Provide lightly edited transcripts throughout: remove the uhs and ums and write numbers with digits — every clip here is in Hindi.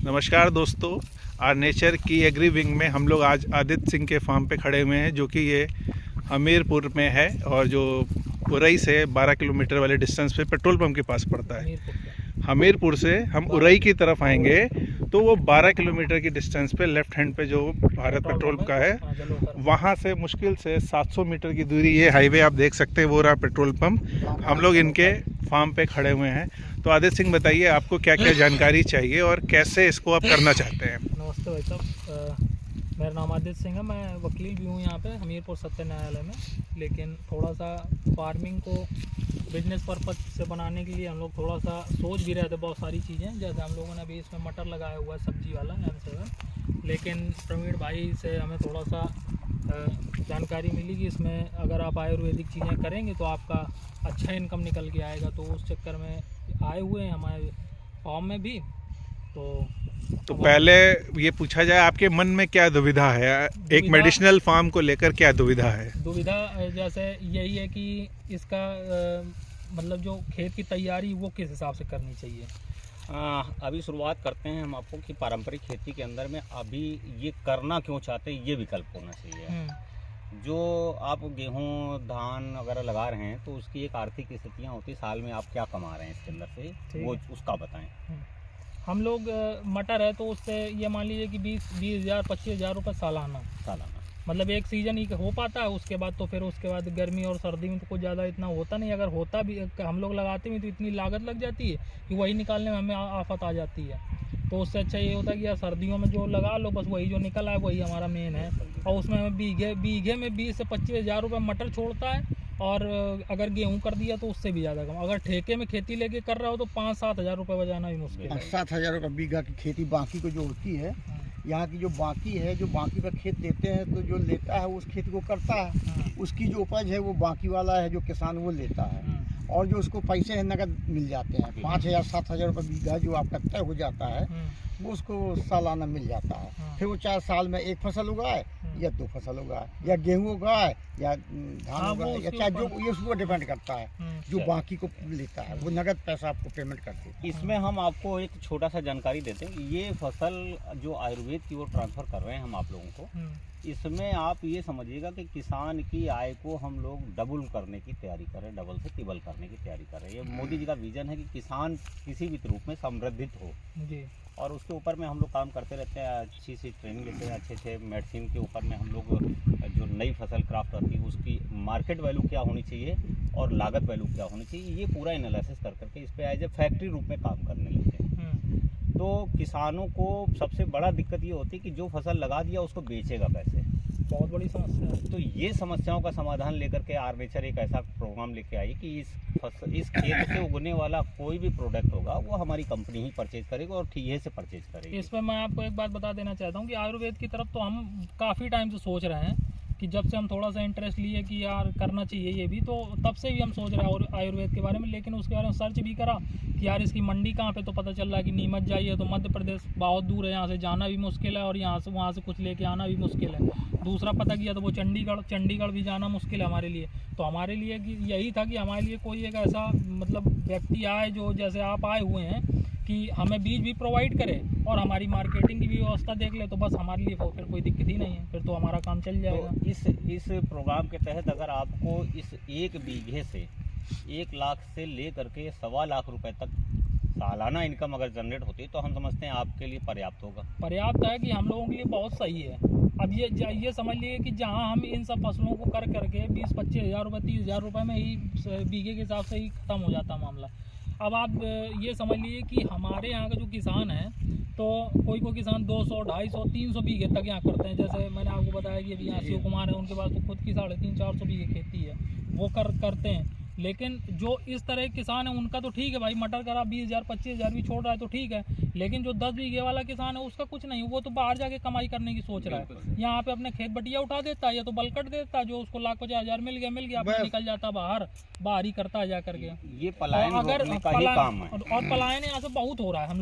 नमस्कार दोस्तों, आर नेचर की एग्री विंग में हम लोग आज आदित्य सिंह के फार्म पे खड़े हुए हैं, जो कि ये हमीरपुर में है और जो उरई से 12 किलोमीटर वाले डिस्टेंस पे पेट्रोल पंप के पास पड़ता है। हमीरपुर से हम उरई की तरफ आएंगे तो वो 12 किलोमीटर की डिस्टेंस पे लेफ्ट हैंड पे जो भारत पेट्रोल का है, वहाँ से मुश्किल से 700 मीटर की दूरी, ये हाईवे आप देख सकते हैं, वो रहा पेट्रोल पंप। हम लोग इनके फार्म पे खड़े हुए हैं। तो आदित्य सिंह, बताइए आपको क्या क्या जानकारी चाहिए और कैसे इसको आप करना चाहते हैं। नमस्ते भाई साहब, मेरा नाम आदित्य सिंह है। मैं वकील भी हूँ यहाँ पे हमीरपुर सत्य न्यायालय में। लेकिन थोड़ा सा फार्मिंग को बिजनेस पर्पज से बनाने के लिए हम लोग थोड़ा सा सोच भी रहे थे बहुत सारी चीज़ें। जैसे हम लोगों ने अभी इसमें मटर लगाया हुआ है, सब्जी वाला M7। लेकिन प्रवीण भाई से हमें थोड़ा सा जानकारी मिली कि इसमें अगर आप आयुर्वेदिक चीज़ें करेंगे तो आपका अच्छा इनकम निकल के आएगा। तो उस चक्कर में आए हुए हैं हमारे फार्म में भी। तो पहले ये पूछा जाए, आपके मन में क्या दुविधा है? एक मेडिसिनल फार्म को लेकर क्या दुविधा है? दुविधा जैसे यही है कि इसका मतलब जो खेत की तैयारी वो किस हिसाब से करनी चाहिए। अभी शुरुआत करते हैं हम आपको कि पारंपरिक खेती के अंदर में अभी ये करना क्यों चाहते हैं, ये विकल्प होना चाहिए। जो आप गेहूं धान वगैरह लगा रहे हैं तो उसकी एक आर्थिक स्थितियाँ होती है, साल में आप क्या कमा रहे हैं इसके अंदर से, वो उसका बताएं। हम लोग मटर है तो उससे ये मान लीजिए कि 20,000 25,000 रुपये सालाना मतलब एक सीज़न ही हो पाता है। उसके बाद तो फिर उसके बाद गर्मी और सर्दी में तो कुछ ज़्यादा इतना होता नहीं। अगर होता भी, हम लोग लगाते भी तो इतनी लागत लग जाती है कि वही निकालने में हमें आफत आ जाती है। तो उससे अच्छा ये होता है कि यार सर्दियों में जो लगा लो, बस वही जो निकल आए वही हमारा मेन है। और उसमें हमें बीघे में 20 से 25,000 रुपये मटर छोड़ता है। और अगर गेहूं कर दिया तो उससे भी ज़्यादा कम। अगर ठेके में खेती लेके कर रहा हो तो 5-7 हज़ार रुपये बचाना भी मुश्किल है। 7,000 रुपये बीघा की खेती बाकी को जो होती है, यहाँ की जो बाकी है, जो बाकी पर खेत देते हैं तो जो लेता है उस खेती को करता है, उसकी जो उपज है वो बाकी वाला है जो किसान वो लेता है। और जो उसको पैसे हैं नगद मिल जाते हैं, 5,000-7,000 रुपये बीघा जो आपका तय हो जाता है वो उसको सालाना मिल जाता है। फिर वो चाहे साल में एक फसल उगाए या 2 फसल उगाए, या गेहूँ उगाए या धान उगाए, या चाहे जो, ये उसको डिपेंड करता है। जो बाकी को लेता है वो नगद पैसा आपको पेमेंट करते हैं। इसमें हम आपको एक छोटा सा जानकारी देते हैं। ये फसल जो आयुर्वेद की ओर ट्रांसफ़र कर रहे हैं हम आप लोगों को, इसमें आप ये समझिएगा कि किसान की आय को हम लोग डबल करने की तैयारी कर रहे हैं, डबल से ट्रिपल करने की तैयारी कर रहे हैं। ये मोदी जी का विजन है कि किसान किसी भी रूप में समृद्धित हो जी। और उसके ऊपर में हम लोग काम करते रहते हैं। अच्छी सी ट्रेनिंग लेते हैं, अच्छे मेडिसिन के ऊपर में हम लोग जो नई फसल क्राफ्ट आती है उसकी मार्केट वैल्यू क्या होनी चाहिए और लागत वैल्यू क्या होनी चाहिए, ये पूरा एनालिसिस कर करके इस पर एज ए फैक्ट्री रूप में काम करने लगते हैं। तो किसानों को सबसे बड़ा दिक्कत ये होती है कि जो फसल लगा दिया उसको बेचेगा कैसे, बहुत बड़ी समस्या है। तो ये समस्याओं का समाधान लेकर के आर नेचर एक ऐसा प्रोग्राम लेके आई कि इस खेत से उगने वाला कोई भी प्रोडक्ट होगा वो हमारी कंपनी ही परचेज करेगी और ठीहे से परचेज करेगी। इसमें मैं आपको एक बात बता देना चाहता हूँ कि आयुर्वेद की तरफ तो हम काफ़ी टाइम से सोच रहे हैं कि जब से हम थोड़ा सा इंटरेस्ट लिए कि यार करना चाहिए ये भी, तो तब से भी हम सोच रहे हैं और आयुर्वेद के बारे में। लेकिन उसके बारे में सर्च भी करा कि यार इसकी मंडी कहाँ पे, तो पता चल रहा है कि नीमच जाइए तो मध्य प्रदेश बहुत दूर है, यहाँ से जाना भी मुश्किल है और यहाँ से वहाँ से कुछ लेके आना भी मुश्किल है। दूसरा पता किया तो वो चंडीगढ़ भी जाना मुश्किल है हमारे लिए। तो हमारे लिए कि यही था कि हमारे लिए कोई एक ऐसा मतलब व्यक्ति आए जो जैसे आप आए हुए हैं कि हमें बीज भी प्रोवाइड करे और हमारी मार्केटिंग की भी व्यवस्था देख ले, तो बस हमारे लिए फिर कोई दिक्कत ही नहीं है, फिर तो हमारा काम चल जाएगा। तो इस प्रोग्राम के तहत अगर आपको इस एक बीघे से 1 लाख से ले करके 1.25 लाख रुपए तक सालाना इनकम अगर जनरेट होती है तो हम समझते हैं आपके लिए पर्याप्त होगा। पर्याप्त है कि हम लोगों के लिए बहुत सही है। अब ये समझ लिए कि जहाँ हम इन सब फसलों को कर करके 20-25 हज़ार रुपये 30,000 रुपये में ही बीघे के हिसाब से ही ख़त्म हो जाता मामला। अब आप ये समझ लीजिए कि हमारे यहाँ का जो किसान है तो कोई किसान 200, 250, 300 बीघे तक यहाँ करते हैं। जैसे मैंने आपको बताया कि अभी यहाँ शिव कुमार है, उनके पास तो खुद की 350-400 बीघे खेती है, वो करते हैं। लेकिन जो इस तरह के किसान है उनका तो ठीक है भाई, मटर करा 20,000 25,000 भी छोड़ रहा है तो ठीक है। लेकिन जो 10 बीघे वाला किसान है उसका कुछ नहीं, वो तो बाहर जाके कमाई करने की सोच रहा है। यहाँ पे अपने खेत बटिया उठा देता है या तो बलकट देता है, जो उसको 1,50,000 मिल गया अपना निकल जाता बाहर ही करता है जा करके। ये पलायन रोकने का ही काम है। और पलायन यहाँ से बहुत हो रहा है। हम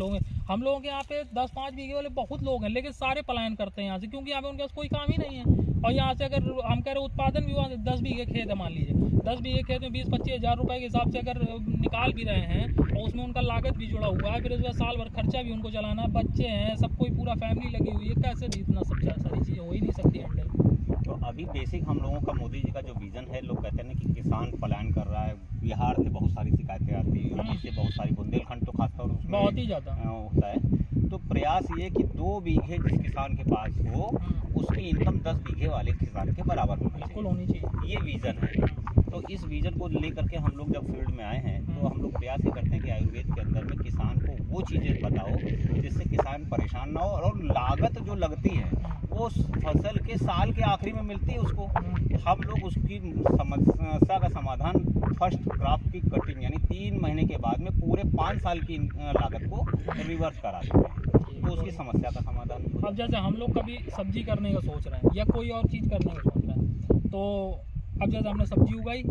लोगों के यहाँ पे 10-5 बीघे वाले बहुत लोग हैं, लेकिन सारे पलायन करते हैं यहाँ से, क्योंकि यहाँ पे उनके पास कोई काम ही नहीं है। और यहाँ से अगर हम कह रहे उत्पादन भी हुआ 10 बीघे खेत है, मान लीजिए 10 बीघे खेत में 20-25 हज़ार रुपए के हिसाब से अगर निकाल भी रहे हैं और उसमें उनका लागत भी जुड़ा हुआ है, फिर उसमें साल भर खर्चा भी उनको चलाना है, बच्चे हैं, सब कोई पूरा फैमिली लगी हुई है, कैसे भी इतना सब सारी चीज़ें हो ही नहीं सकती हैंडल। तो अभी बेसिक हम लोगों का मोदी जी का जो विजन है, लोग कहते हैं कि किसान पलायन कर रहा है, बिहार से बहुत सारी शिकायतें आती है, यूपी से बहुत सारी, बुंदेलखंड तो खासतौर उसमें बहुत ही ज़्यादा होता है। तो प्रयास ये कि 2 बीघे जिस किसान के पास हो उसकी इनकम 10 बीघे वाले किसान के बराबर बिल्कुल होनी चाहिए, ये विजन है। तो इस विजन को लेकर के हम लोग जब फील्ड में आए हैं तो हम लोग प्रयास ये करते हैं कि आयुर्वेद के अंदर में किसान को वो चीज़ें बताओ जिससे किसान परेशान ना हो, और लागत जो लगती है वो फसल के साल के आखिरी में मिलती है उसको। हम लोग उसकी समस्या का समाधान फर्स्ट क्रॉप की कटिंग यानी 3 महीने के बाद में पूरे 5 साल की लागत को रिवर्स करा देते हैं, तो उसकी समस्या का समाधान भी हो अब जैसे हम लोग कभी सब्जी करने का सोच रहे हैं या कोई और चीज़ करने का सोच रहे हैं, तो अब जैसे हमने सब्जी उगाई,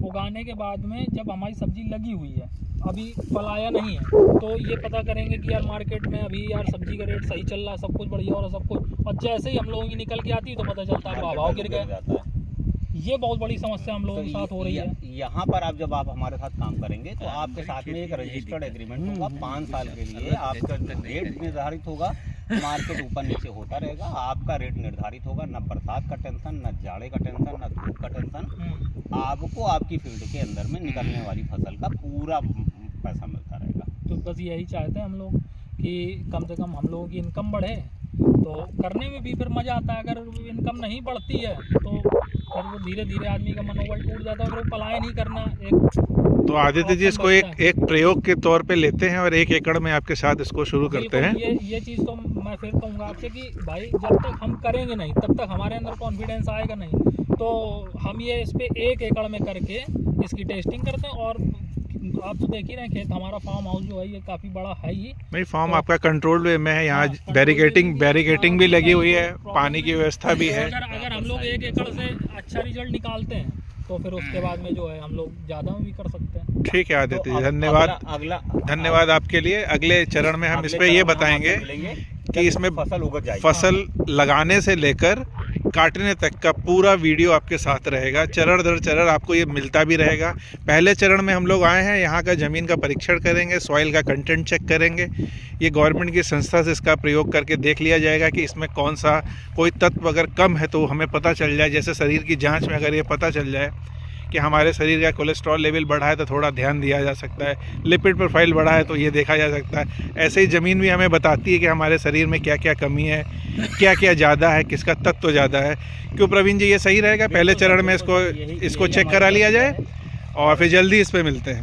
उगाने के बाद में जब हमारी सब्जी लगी हुई है, अभी फलाया नहीं है, तो ये पता करेंगे कि यार मार्केट में अभी यार सब्जी का रेट सही चल रहा है, सब कुछ बढ़िया हो रहा है सब कुछ, और जैसे ही हम लोगों की निकल के आती है तो पता चलता है भाव गिर गया। ये बहुत बड़ी समस्या हम लोगों के साथ हो रही है। यहाँ पर आप जब आप हमारे साथ काम करेंगे तो आपके साथ में एक रजिस्टर्ड एग्रीमेंट होगा 5 साल के लिए, आपका रेट निर्धारित होगा, मार्केट ऊपर नीचे होता रहेगा, आपका रेट निर्धारित होगा, न बरसात का टेंशन, न जाड़े का टेंशन, न धूप का टेंशन, आपको आपकी फील्ड के अंदर में निकलने वाली फसल का पूरा पैसा मिलता रहेगा। तो बस यही चाहते हैं हम लोग कि कम से कम हम लोगों की इनकम बढ़े, तो करने में भी फिर मज़ा आता है। अगर इनकम नहीं बढ़ती है तो फिर वो धीरे धीरे आदमी का मनोबल टूट जाता है, अगर वो पलायन नहीं करना एक। तो आदित्य जी इसको एक प्रयोग के तौर पे लेते हैं और 1 एकड़ में आपके साथ इसको शुरू करते हैं। ये चीज़ तो मैं फिर कहूँगा आपसे कि भाई जब तक हम करेंगे नहीं तब तक हमारे अंदर कॉन्फिडेंस आएगा नहीं, तो हम ये इस पे 1 एकड़ में करके इसकी टेस्टिंग करते हैं। और आप तो देख ही रहे हैं खेत, हमारा फार्म हाउस जो है ये काफ़ी बड़ा है ही नहीं, फार्म आपका कंट्रोल वे में है, यहाँ बैरिकेटिंग भी लगी हुई है, पानी की व्यवस्था भी है। अगर हम लोग 1 एकड़ से अच्छा रिजल्ट निकालते हैं तो फिर उसके बाद में जो है हम लोग ज़्यादा भी कर सकते हैं। ठीक है आदित्य जी, धन्यवाद आपके लिए। अगले चरण में हम इस पे ये बताएंगे कि इसमें फसल लगाने से लेकर काटने तक का पूरा वीडियो आपके साथ रहेगा, चरण दर चरण आपको ये मिलता भी रहेगा। पहले चरण में हम लोग आए हैं, यहाँ का ज़मीन का परीक्षण करेंगे, सॉइल का कंटेंट चेक करेंगे, ये गवर्नमेंट की संस्था से इसका प्रयोग करके देख लिया जाएगा कि इसमें कौन सा कोई तत्व अगर कम है तो हमें पता चल जाए। जैसे शरीर की जांच में अगर ये पता चल जाए कि हमारे शरीर का कोलेस्ट्रॉल लेवल बढ़ा है तो थोड़ा ध्यान दिया जा सकता है, लिपिड प्रोफाइल बढ़ा है तो ये देखा जा सकता है। ऐसे ही ज़मीन भी हमें बताती है कि हमारे शरीर में क्या क्या कमी है, क्या क्या ज़्यादा है, किसका तत्व ज़्यादा है। क्यों प्रवीण जी, ये सही रहेगा पहले चरण में इसको चेक करा लिया जाए और फिर जल्दी इस पर मिलते हैं।